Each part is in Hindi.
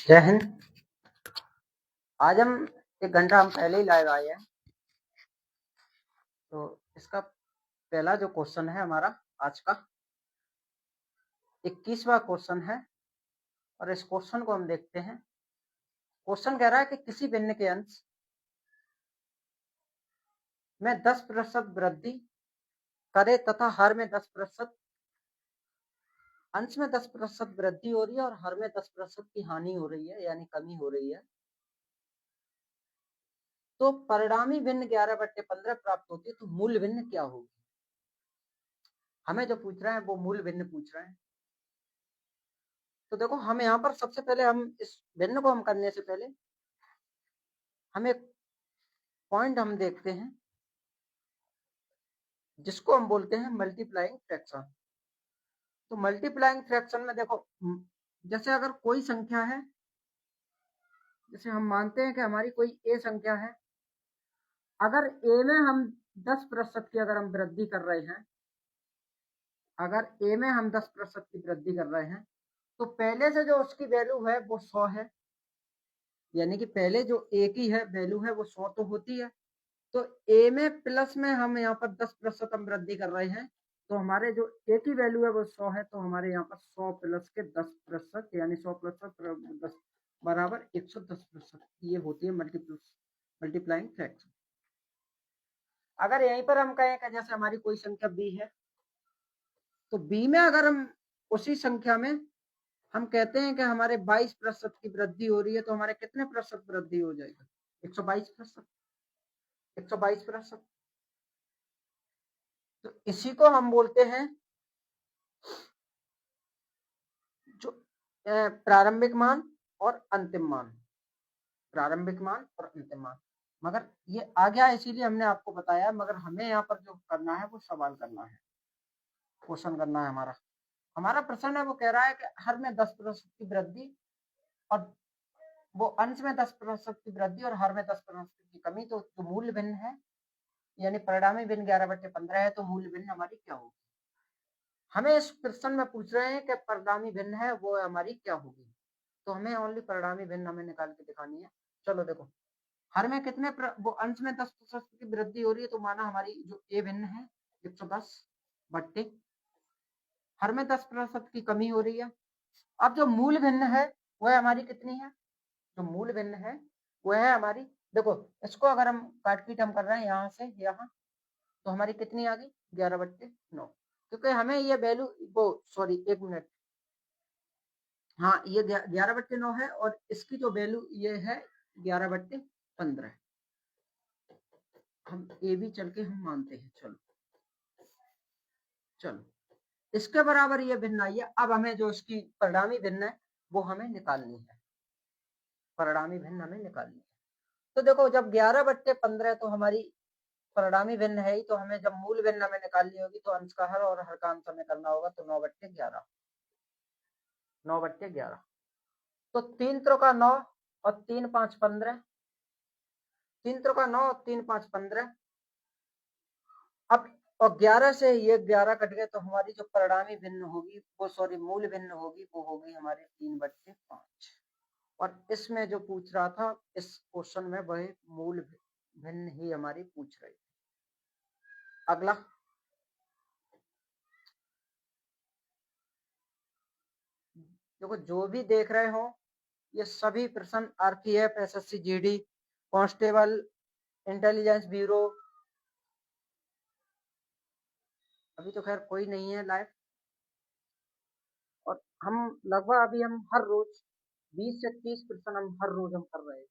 जय हिंद। आज हम 1 घंटा हम पहले ही लाइव आए हैं। तो इसका पहला जो क्वेश्चन है हमारा आज का 21वां क्वेश्चन है और इस क्वेश्चन को हम देखते हैं। क्वेश्चन कह रहा है कि किसी भिन्न के अंश में 10% वृद्धि करे तथा हर में 10%, अंश में 10% वृद्धि हो रही है और हर में 10% की हानि हो रही है, यानी कमी हो रही है। तो परिणामी भिन्न 11/15 प्राप्त होती है, तो मूल भिन्न क्या होगी? हमें जो पूछ रहे हैं वो मूल भिन्न पूछ रहे हैं। तो देखो, हम यहाँ पर सबसे पहले हम इस भिन्न को हम करने से पहले हम एक पॉइंट हम देखते हैं जिसको हम बोलते हैं मल्टीप्लाइंग फ्रैक्शन। तो मल्टीप्लाइंग फ्रैक्शन में देखो, जैसे अगर कोई संख्या है, जैसे हम मानते हैं कि हमारी कोई ए संख्या है, अगर ए में हम 10% की अगर हम वृद्धि कर रहे हैं, अगर ए में हम 10% की वृद्धि कर रहे हैं, तो पहले से जो उसकी वैल्यू है वो 100 है, यानी कि पहले जो ए की है वैल्यू है वो 100 तो होती है। तो ए में प्लस में हम यहाँ पर 10% हम वृद्धि कर रहे हैं, तो हमारे जो ए की वैल्यू है वो 100 है, तो हमारे यहाँ पर 100 प्लस के 10%, यानी 100 प्लस 10 बराबर 110%, ये होती है मल्टीप्लाइंग फ्रैक्शन। अगर यहीं पर हम कहें कि जैसे हमारी कोई संख्या बी है, तो बी में अगर हम उसी संख्या में हम कहते हैं कि हमारे 22% की वृद्धि हो रही है, तो हमारे कितने प्रतिशत वृद्धि हो जाएगा? 122%, 122%। तो इसी को हम बोलते हैं जो प्रारंभिक मान और अंतिम मान, प्रारंभिक मान और अंतिम मान। मगर ये आ गया इसीलिए हमने आपको बताया, मगर हमें यहाँ पर जो करना है वो सवाल करना है, क्वेश्चन करना है। हमारा प्रश्न है वो कह रहा है कि हर में 10% की वृद्धि और वो अंश में 10% की वृद्धि और हर में 10% की कमी। तो जो मूल भिन्न है, यानी परिणामी भिन्न 11/15 है, तो मूल भिन्न हमारी क्या होगी? हमें इस प्रश्न में पूछ रहे हैं कि परिणामी भिन्न है वो हमारी क्या होगी, तो हमें ओनली परिणामी भिन्न हमें निकाल के दिखानी है। चलो देखो, हर में कितने वो अंश में 10% की वृद्धि हो रही है, तो माना हमारी जो ए भिन्न है 110 बट्टे हर में 10% की कमी हो रही है। अब जो मूल भिन्न है वह हमारी कितनी है? जो मूल भिन्न है वह है हमारी, देखो इसको अगर हम काट पीट हम कर रहे हैं यहाँ से यहाँ, तो हमारी कितनी आ गई? 11/9, क्योंकि हमें ये वैल्यू वो सॉरी 1 मिनट, हाँ ये 11/9 है और इसकी जो वैल्यू ये है 11/15। हम ए भी चल के हम मानते हैं। चलो चलो, इसके बराबर ये भिन्न आई है। अब हमें जो इसकी परिणामी भिन्न है वो हमें निकालनी है, परिणामी भिन्न हमें निकालनी है। तो देखो, जब 11/15 तो हमारी परिणामी भिन्न है ही, तो हमें जब मूल भिन्न हमें निकालनी होगी तो अंश का हर और हर का अंश हमें करना होगा। तो 9/11, 9/11, तो 3 त्रों का 9 और 3 5 15, 3 त्रों का 9 और 3 5 15। अब और 11 से ये 11 कट गए, तो हमारी जो परिणामी भिन्न होगी वो सॉरी मूल भिन्न होगी वो होगी हमारे 3/5। और इसमें जो पूछ रहा था इस क्वेश्चन में वह मूल भिन्न ही हमारी पूछ रही थी। अगला, देखो जो भी देख रहे हो ये सभी प्रश्न RPF, SSC GD, constable, intelligence bureau, अभी तो खैर कोई नहीं है लाइव, और हम लगभग अभी हम हर रोज 20 से 30 प्रश्न हम हर रोज हम कर रहे हैं,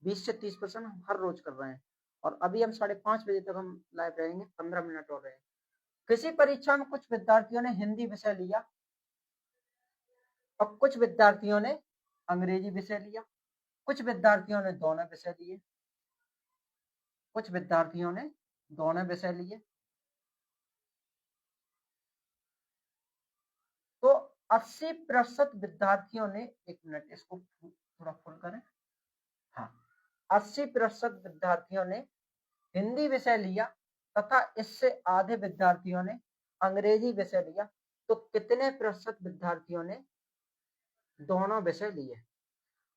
20 से 30 प्रश्न हम हर रोज कर रहे हैं। और अभी हम 5:30 बजे तक हम लाइव रहेंगे, 15 मिनट और रहेंगे। किसी परीक्षा में कुछ विद्यार्थियों ने हिंदी विषय लिया और कुछ विद्यार्थियों ने अंग्रेजी विषय लिया, कुछ विद्यार्थियों ने दोनों विषय लिए, कुछ विद्यार्थियों ने दोनों विषय लिए। तो 80% विद्यार्थियों ने, 1 मिनट इसको थोड़ा फुल करें, हाँ 80% विद्यार्थियों ने हिंदी विषय लिया तथा इससे आधे विद्यार्थियों ने अंग्रेजी विषय लिया। तो कितने प्रतिशत विद्यार्थियों ने दोनों विषय लिए?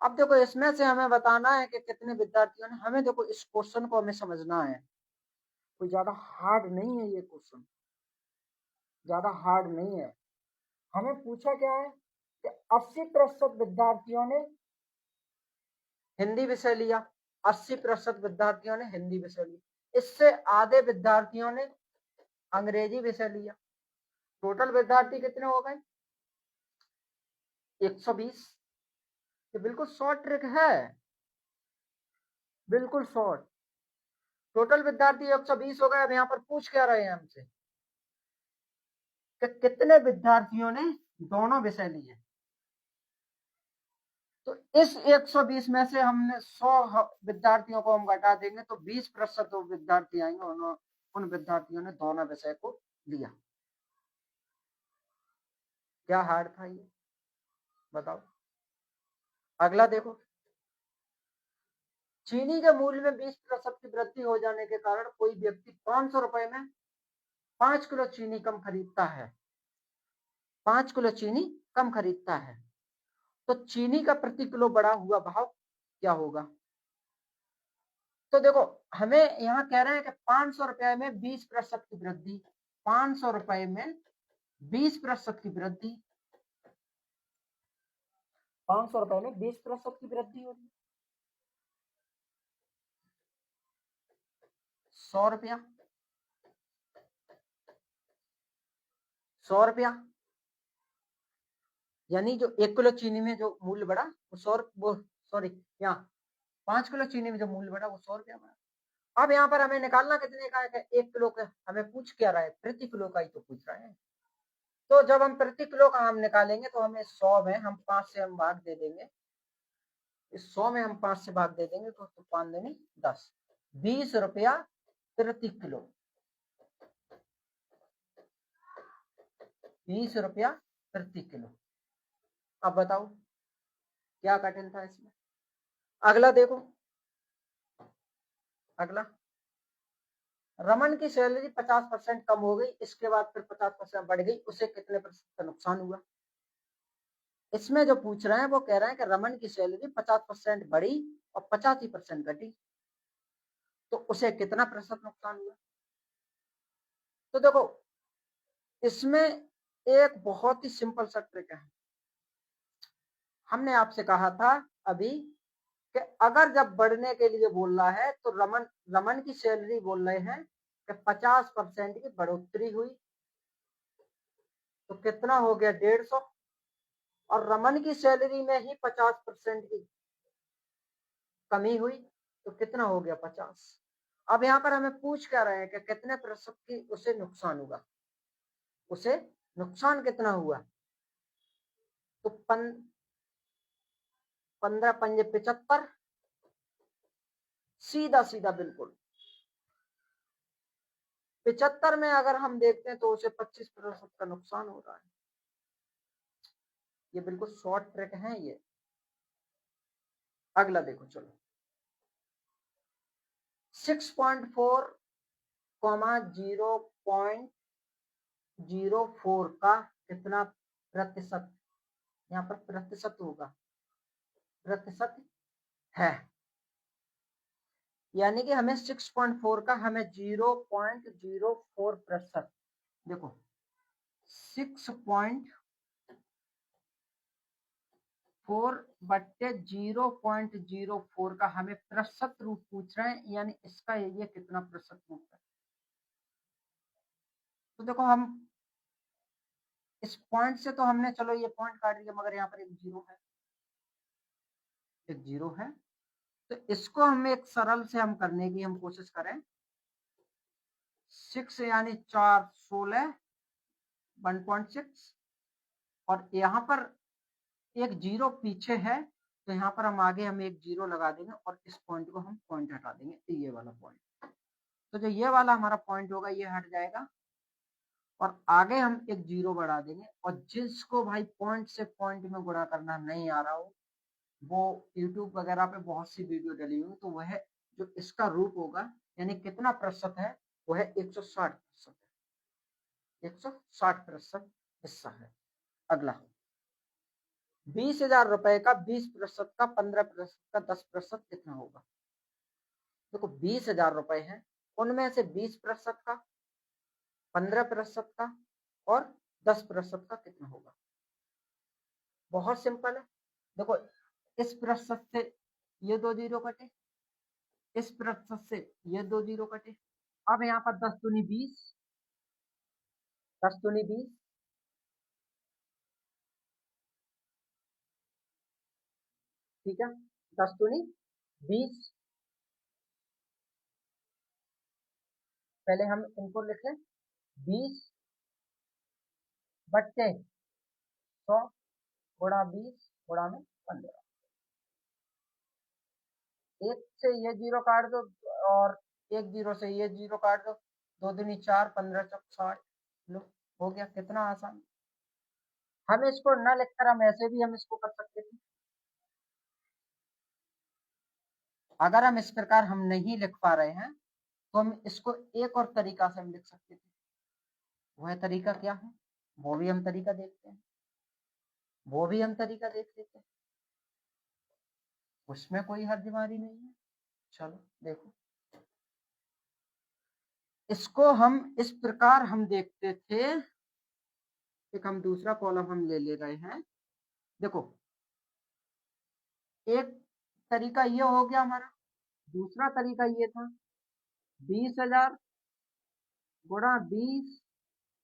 अब देखो इसमें से हमें बताना है कि कितने विद्यार्थियों ने, हमें देखो इस क्वेश्चन को हमें समझना है, कोई ज्यादा हार्ड नहीं है ये क्वेश्चन, ज्यादा हार्ड नहीं है। हमें पूछा क्या है कि 80% विद्यार्थियों ने हिंदी विषय लिया, 80% विद्यार्थियों ने हिंदी विषय लिया, इससे आधे विद्यार्थियों ने अंग्रेजी विषय लिया। टोटल विद्यार्थी कितने हो गए? 120। ये बिल्कुल शॉर्ट ट्रिक है, बिल्कुल शॉर्ट। टोटल विद्यार्थी 120 हो गए। अब यहाँ पर पूछ क्या रहे हैं हमसे कि कितने विद्यार्थियों ने दोनों विषय लिए। तो इस 120 में से हमने 100 विद्यार्थियों को हम घटा देंगे तो 20% विद्यार्थी आएंगे, उन विद्यार्थियों ने दोनों विषय को लिया। क्या हार्ड था ये, बताओ। अगला देखो, चीनी के मूल्य में 20% की वृद्धि हो जाने के कारण कोई व्यक्ति 500 रुपए में 5 किलो चीनी कम खरीदता है, 5 किलो चीनी कम खरीदता है, तो चीनी का प्रति किलो बढ़ा हुआ भाव क्या होगा? तो देखो हमें यहाँ कह रहे हैं कि 500 रुपए में 20% की वृद्धि, 500 रुपए में 20% की वृद्धि, 500 रुपए में 20% की वृद्धि हो रही है। 100 रुपया, 100 रुपया, यानी जो 1 किलो चीनी में जो मूल्य बढ़ा वो 100, वो सॉरी, यहाँ 5 किलो चीनी में जो मूल्य बढ़ा वो 100 रुपया बढ़ा। अब यहाँ पर हमें निकालना कितने का है? 1 किलो का। हमें पूछ क्या रहा है? प्रति किलो का ही तो पूछ रहा है। तो जब हम प्रति किलो का हम निकालेंगे तो हमें 100 में हम 5 से हम भाग दे देंगे, इस 100 में हम 5 से भाग दे देंगे तो 5 देने 10, 20 रुपया प्रति किलो, 20 रुपया प्रति किलो। अब बताओ क्या कठिन था इसमें। अगला देखो, अगला, रमन की सैलरी 50% कम हो गई, इसके बाद फिर 50% बढ़ गई, उसे कितने प्रतिशत का नुकसान हुआ? इसमें जो पूछ रहे हैं वो कह रहे हैं कि रमन की सैलरी 50% बढ़ी और 85% घटी, तो उसे कितना प्रतिशत नुकसान हुआ? तो देखो इसमें एक बहुत ही सिंपल सा ट्रिक है। हमने आपसे कहा था अभी कि अगर जब बढ़ने के लिए बोल रहा है तो रमन की सैलरी बोल रहे हैं कि 50% की बढ़ोतरी हुई, तो कितना हो गया? 150। और रमन की सैलरी में ही 50% की कमी हुई, तो कितना हो गया? 50। अब यहाँ पर हमें पूछ क्या रहे हैं कि कितने प्रतिशत की उसे नुकसान हुआ, उसे नुकसान कितना हुआ? तो 15 पंजे 75, सीधा सीधा बिल्कुल 75 में अगर हम देखते हैं तो उसे 25% का नुकसान हो रहा है। ये बिल्कुल शॉर्ट ट्रिक है ये। अगला देखो, चलो 6.4, 0.04 का कितना प्रतिशत, यहाँ पर प्रतिशत होगा, प्रतिशत है, यानी कि हमें 6.4 का हमें 0.04%, देखो 6.4/0.04 का हमें प्रतिशत रूप पूछ रहे हैं, यानी इसका ये कितना प्रतिशत रूप है। तो देखो हम इस पॉइंट से तो हमने, चलो ये पॉइंट काट दिया, मगर यहाँ पर एक जीरो है, एक जीरो है, तो इसको हम एक सरल से हम करने की हम कोशिश करें। 6 यानी 4 16, 1.6, और यहाँ पर एक जीरो पीछे है, तो यहाँ पर हम आगे हम एक जीरो लगा देंगे और इस पॉइंट को हम पॉइंट हटा देंगे, ये वाला पॉइंट। तो जो ये वाला हमारा पॉइंट होगा ये हट जाएगा और आगे हम एक जीरो बढ़ा देंगे। और जिसको भाई पॉइंट से पॉइंट में गुणा करना नहीं आ रहा हो, वो यूट्यूब वगैरह पे बहुत सी वीडियो डली हुई, तो वह जो इसका रूप होगा, यानी कितना प्रतिशत है, वह 160%, 160% हिस्सा है। अगला 20,000 रुपए का 20% का 15% का 10% कितना होगा? देखो 20,000 रुपए है, उनमें से 20% का, 15% का और 10% का कितना होगा? बहुत सिंपल है। देखो इस प्रतिशत से ये 2 जीरो कटे, इस प्रतिशत से ये 2 जीरो कटे। अब यहाँ पर 10 दूनी 20, 10 दूनी 20, ठीक है, 10 दूनी 20। पहले हम इनको लिख लें, 20 बट्टे 100 गुणा 20 गुणा में 15। एक से ये जीरो काट दो और एक जीरो से ये जीरो काट दो, 2 दूनी 4, 15 चौक 60। लो हो गया, कितना आसान। हम इसको न लिखकर हम ऐसे भी हम इसको कर सकते थे। अगर हम इस प्रकार हम नहीं लिख पा रहे हैं तो हम इसको एक और तरीका से हम लिख सकते थे। वह तरीका क्या है, वो भी हम तरीका देखते हैं, वो भी हम तरीका देख लेते हैं, उसमें कोई हर बीमारी नहीं है। चलो देखो, इसको हम इस प्रकार हम देखते थे। एक हम दूसरा कॉलम हम ले रहे हैं। देखो एक तरीका ये हो गया हमारा, दूसरा तरीका ये था 20,000 गुणा 20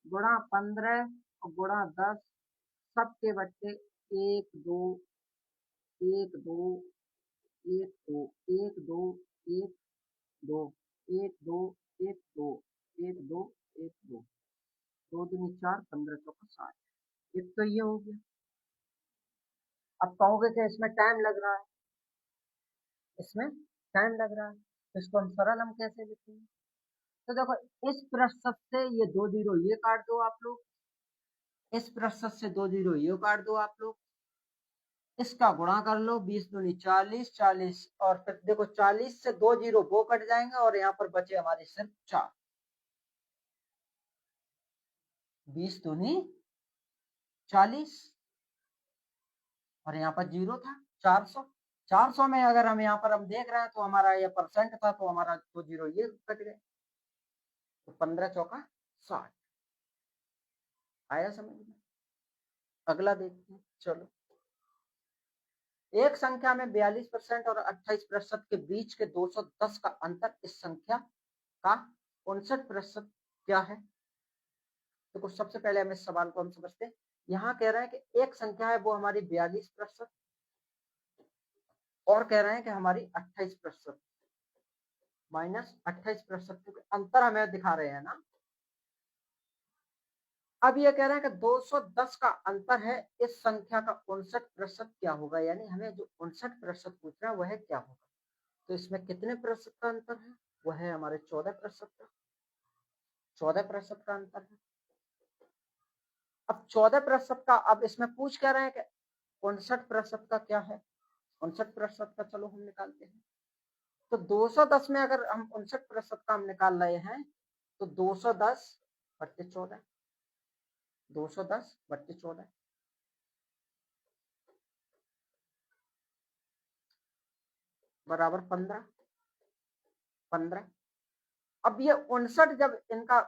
गुणा 15 और गुणा 10 सबके बच्चे 1 2 1 2 1 2 1 2 1 2 1 2 1 2 1 2 1 2 2 दूनी 4, 15 चौका 60। एक तो ये हो गया। अब कहोगे कि इसमें टाइम लग रहा है, इसमें टाइम लग रहा है, तो इसको हम सरल हम कैसे लिखेंगे? तो देखो इस प्रतिशत से ये 2 जीरो ये काट दो आप लोग, इस प्रतिशत से 2 जीरो ये काट दो आप लोग, इसका गुणा कर लो, 20 दूनी 40, 40 और फिर देखो 40 से 2 जीरो वो कट जाएंगे और यहाँ पर बचे हमारे सिर्फ 4। 20 दूनी 40 और यहाँ पर जीरो था 400। 400 में अगर हम यहाँ पर हम देख रहे हैं तो हमारा ये परसेंट था, तो हमारा 2 जीरो ये कट गए, तो 15 चौका 60। आया समझ में? अगला देखते हैं। चलो, एक संख्या में 42% और 28% के बीच के 210 का अंतर इस संख्या का 59% क्या है? तो कुछ सबसे पहले हम इस सवाल को हम समझते हैं। यहाँ कह रहे हैं कि एक संख्या है वो हमारी 42% और कह रहे हैं कि हमारी 28% माइनस 28%, क्योंकि अंतर हमें दिखा रहे हैं ना। अब ये कह रहे हैं कि 210 का अंतर है, इस संख्या का 59% क्या होगा? यानी हमें जो 59% पूछ रहा है वह क्या होगा? तो इसमें कितने प्रतिशत का अंतर है? वह है हमारे 14% का, 14% का अंतर है। अब 14% का, अब इसमें पूछ क्या रहे हैं कि 59% का क्या है? 59% का चलो हम निकालते हैं। तो 210 में अगर हम 59% का हम निकाल रहे हैं तो 210 बट्टे 14, 210 बट्टे 14 बराबर 15, 15। अब ये 59 जब इनका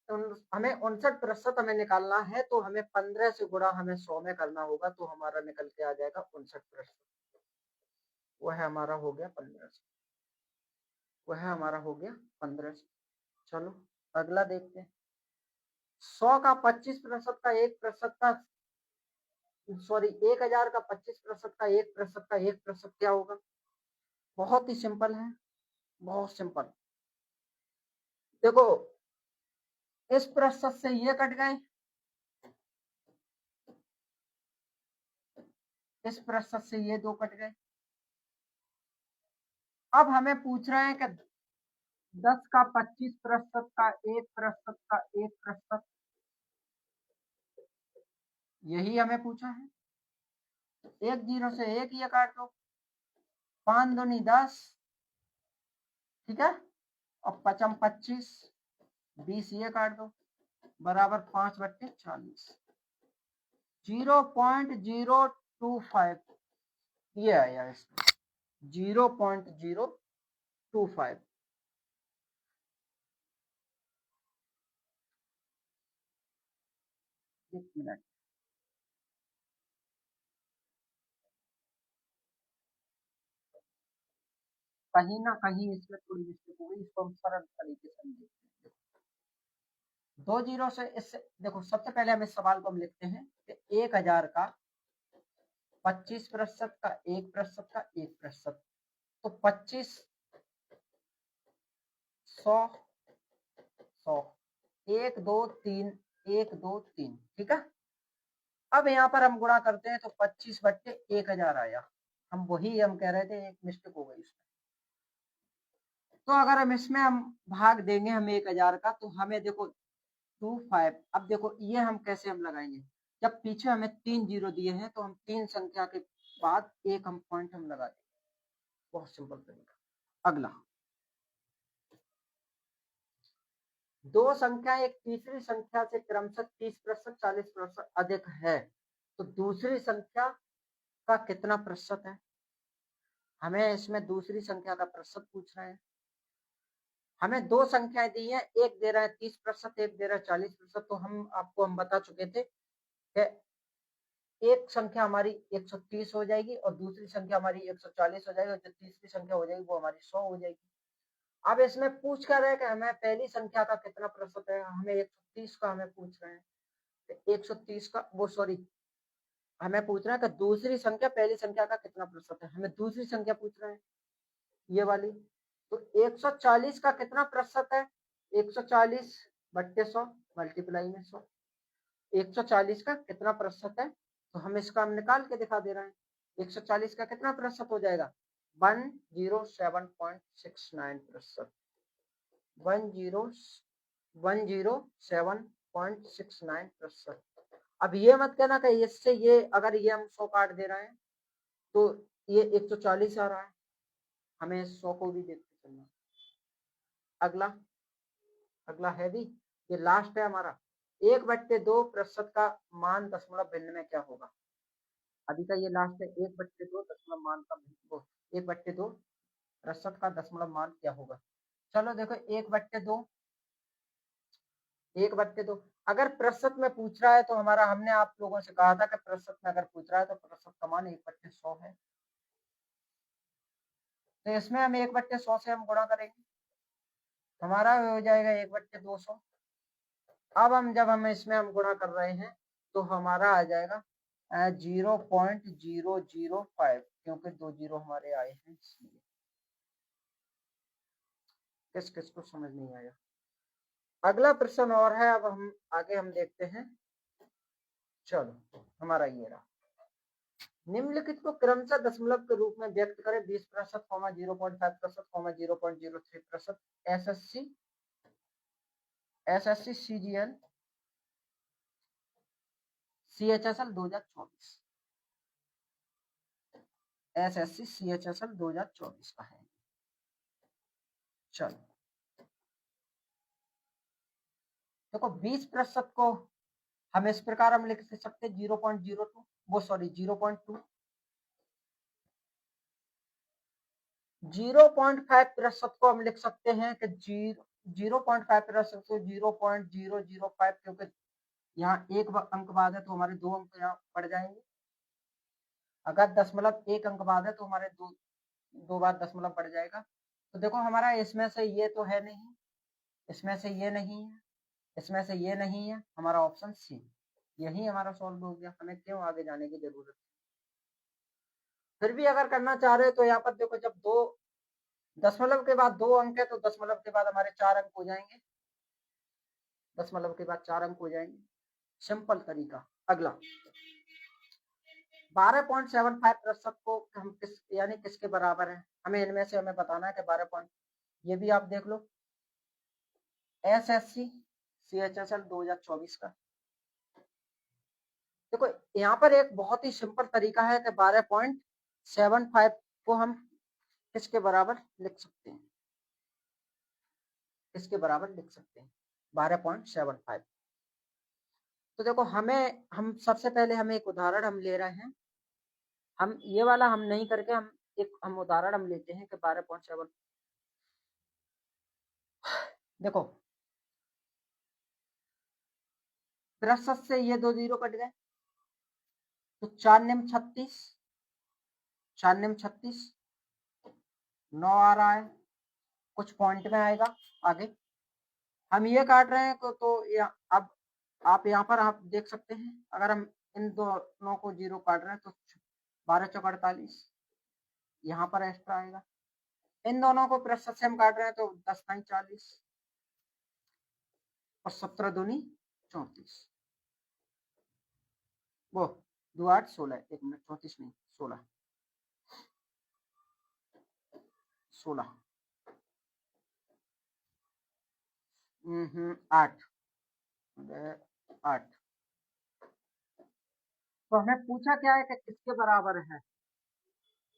हमें 59% हमें निकालना है तो हमें 15 से गुणा हमें 100 में करना होगा, तो हमारा निकल के आ जाएगा 59%। वह हमारा हो गया 1500, वह हमारा हो गया 1500। चलो अगला देखते हैं। 100 का 25% का 1% का, सॉरी 1000 का 25% का 1% का 1% क्या होगा? बहुत ही सिंपल है, बहुत सिंपल। देखो इस प्रतिशत से ये कट गए, इस प्रतिशत से ये 2 कट गए। अब हमें पूछ रहे हैं कि 10 का 25% का 1% का 1%, यही हमें पूछा है। एक जीरो से एक ये काट दो, 5 दूनी 10, ठीक है, और 5 25, 20 ये काट दो बराबर 5 बट्टे 40। 0.0 0.025 ये आया इसमें 0.025। एक मिनट, कहीं ना कहीं इसमें थोड़ी मिस्टेक हो गई, इसको हम सरल तरीके से हम देखते हैं। 2 जीरो से इससे देखो, सबसे पहले हम इस सवाल को हम लिखते हैं कि 1000 का 25% का 1% का 1%, तो 25, 100, 100, 1 2 3, 1 2 3, ठीक है। अब यहाँ पर हम गुणा करते हैं तो 25/1000 आया। हम वही हम कह रहे थे, एक मिस्टेक हो गई इसमें। तो अगर हम इसमें हम भाग देंगे हम 1000 का, तो हमें देखो 25। अब देखो ये हम कैसे हम लगाएंगे, जब पीछे हमें 3 जीरो दिए हैं तो हम 3 संख्या के बाद एक हम पॉइंट हम लगा देंगे। बहुत सिंपल तरीका। अगला, दो संख्या एक तीसरी संख्या से क्रमशः 30%, 40% अधिक है, तो दूसरी संख्या का कितना प्रतिशत है। हमें इसमें दूसरी संख्या का प्रतिशत पूछ रहे हैं। हमें दो संख्याएं दी है, एक दे रहा है 30%, एक दे रहा है 40%। तो हम बता चुके थे कि एक संख्या हमारी 130 हो जाएगी और दूसरी संख्या हमारी 140 हो जाएगी, और जो तीसरी संख्या हो जाएगी वो हमारी 100 हो जाएगी। अब इसमें पूछ कर रहे हैं कि हमें पहली संख्या का कितना प्रतिशत है, हमें 130 का हमें पूछ रहे हैं। 130 का वो सॉरी, हमें पूछ रहा है कि दूसरी संख्या पहली संख्या का कितना प्रतिशत है, हमें दूसरी संख्या पूछ रहे हैं ये वाली। तो 140 का कितना प्रतिशत है, 140/100 मल्टीप्लाई में 100। 140 का कितना प्रतिशत है, तो हम इसका हम निकाल के दिखा दे रहे हैं। 140 का कितना प्रतिशत हो जाएगा, 107.69%। 107.69%। अब ये मत कहना कि इससे ये अगर ये हम 100 काट दे रहे हैं तो ये 140 आ रहा है, हमें 100 को भी देखते चलना। अगला, अगला है भी, ये लास्ट है हमारा। 1/2% का मान दशमलव भिन्न में क्या होगा। अभी का ये लास्ट है, 1/2 दशमलव मान का 1/2% का दशमलव मान क्या होगा। चलो देखो, 1/2, 1/2 अगर प्रतिशत में पूछ रहा है तो हमारा, हमने आप लोगों से कहा था कि प्रतिशत में अगर पूछ रहा है तो प्रतिशत का मान 1/100 है। तो इसमें हम 1/100 से हम गुणा करेंगे, हमारा हो जाएगा 1/200। अब हम जब हम इसमें हम गुणा कर रहे हैं तो हमारा आ जाएगा 0.005, क्योंकि 2 जीरो हमारे आए हैं इसलिए। किस किस को समझ नहीं आया। अगला प्रश्न और है, अब हम आगे हम देखते हैं। चलो हमारा ये रहा, निम्नलिखित को क्रमशः दशमलव के रूप में व्यक्त करें। 20%, 0.5%, 0.03%। SSC CGL CHSL 2024, SSC CHSL 2024 का है। चलो देखो, 20% को हम इस प्रकार हम लिख सकते 0.02, वो सॉरी 0.2। 0.5% को हम लिख सकते हैं कि 0.5% को 0.005, क्योंकि यहाँ एक अंक बाद है तो हमारे 2 अंक यहाँ पड़ जाएंगे। अगर दशमलव 1 अंक बाद है तो हमारे दो बार दशमलव पड़ जाएगा। तो देखो हमारा इसमें से ये तो है नहीं, इसमें से ये नहीं है, इसमें से ये नहीं है, हमारा ऑप्शन सी यही हमारा सॉल्व हो गया। हमें क्यों आगे जाने की जरूरत है। फिर भी अगर करना चाह रहे हो तो यहाँ पर देखो, जब दो दशमलव के बाद 2 अंक है तो दशमलव के बाद हमारे 4 अंक हो जाएंगे, दशमलव के बाद 4 अंक हो जाएंगे। सिंपल तरीका। अगला, 12.75% को हम किस यानी किसके बराबर है, हमें इनमें से हमें बताना है कि 12 पॉइंट, ये भी आप देख लो, एसएससी CHSL 2024 का। देखो यहाँ पर एक बहुत ही सिंपल तरीका है कि 12.75 को हम किसके बराबर लिख सकते हैं, किसके बराबर लिख सकते हैं 12.75। तो देखो हम सबसे पहले हम एक उदाहरण हम ले रहे हैं हम ये वाला हम नहीं करके हम उदाहरण हम लेते हैं कि 12.7 देखो प्रतिशत से ये 2 जीरो कट गए तो 4 निम 36 4 निम 36 9 आ रहा है कुछ पॉइंट में आएगा आगे हम ये काट रहे हैं तो अब आप यहाँ पर आप देख सकते हैं अगर हम इन दोनों को जीरो काट रहे हैं तो 12 चौक 48 यहाँ पर एक्स्ट्रा आएगा इन दोनों को प्रतिशत से हम काट रहे हैं तो 10 9 40 और 17 दूनी 34 वो 2 8 16 1 मिनट 34 नहीं 16 16 8 8 तो हमें पूछा क्या है कि किसके बराबर है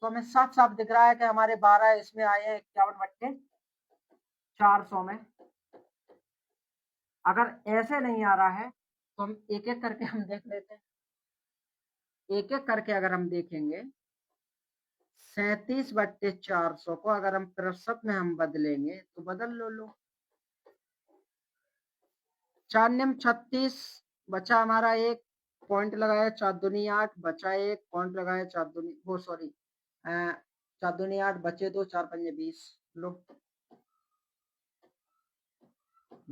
तो हमें साफ साफ दिख रहा है कि हमारे 12 इसमें आए हैं 51 बट्टे 400 में अगर ऐसे नहीं आ रहा है तो हम एक एक करके हम देख लेते हैं एक एक करके अगर हम देखेंगे 37 बट्टे 400 को अगर हम प्रतिशत में हम बदलेंगे तो बदल लो 4 निम 36 बचा हमारा एक पॉइंट लगाया 4 दूनी 8 बचा एक पॉइंट लगाया 4 दूनी वो सॉरी 4 दूनी 8 बचे 2 4 पंजे 20 लो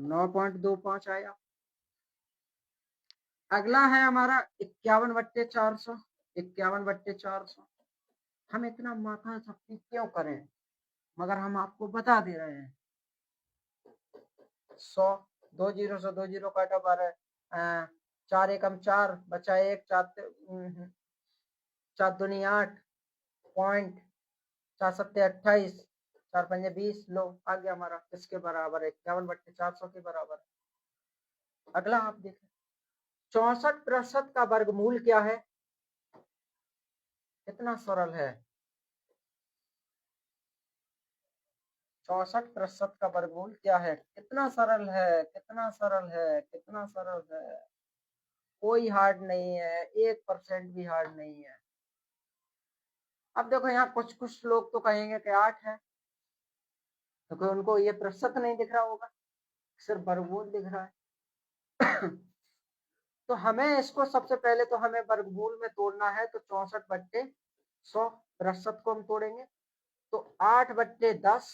9.25 आया अगला है हमारा 51 बट्टे 400 51 बट्टे 400 हम इतना माथा सख्ती क्यों करें मगर हम आपको बता दे रहे हैं 100 2 जीरो से 2 जीरो काटा 12 4 एकम 4 बचा एक 4 दूनी 8 पॉइंट 4 सत्ते 28 4 पंजे 20 लो आ गया हमारा किसके बराबर है 51 बट्टे 400 के बराबर अगला आप देखें 64% का वर्गमूल क्या है कितना सरल है 64% का वर्गमूल क्या है कितना सरल है कितना सरल है कितना सरल है कोई हार्ड नहीं है 1% भी हार्ड नहीं है अब देखो यहाँ कुछ कुछ लोग तो कहेंगे कि 8 है क्योंकि तो उनको ये प्रतिशत नहीं दिख रहा होगा सिर्फ वर्गमूल दिख रहा है तो हमें इसको सबसे पहले तो हमें वर्गमूल में तोड़ना है तो 64 बट्टे 100 प्रतिशत को हम तोड़ेंगे तो 8 बट्टे 10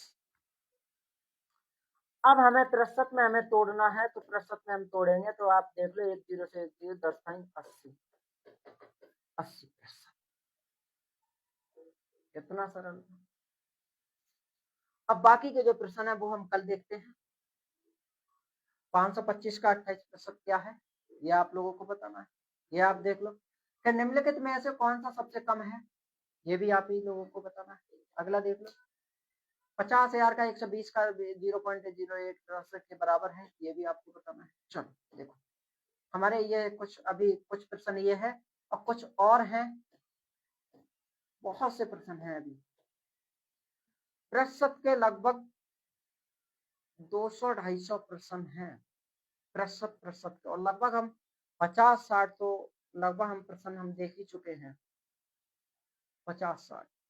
अब हमें प्रतिशत में हमें तोड़ना है तो प्रतिशत में हम तोड़ेंगे तो आप देख लो 1 जीरो से 1 जीरो 10 टाइम 80 प्रतिशत कितना सरल है अब बाकी के जो प्रश्न है वो हम कल देखते हैं 525 का 28% क्या है ये आप लोगों को बताना है ये आप देख लो कि निम्नलिखित में से कौन सा सबसे कम है ये भी आप ही लोगों को बताना है अगला देख लो 50,000 का 120 का 0.08 के बराबर है ये भी आपको बताना है चलो देखो हमारे ये कुछ अभी कुछ प्रश्न ये है और कुछ और हैं बहुत से प्रश्न हैं अभी प्रतिशत के लगभग 200-250 प्रश्न हैं प्रतिशत के और लगभग हम 50-60 तो लगभग हम प्रश्न हम देख ही चुके हैं 50-60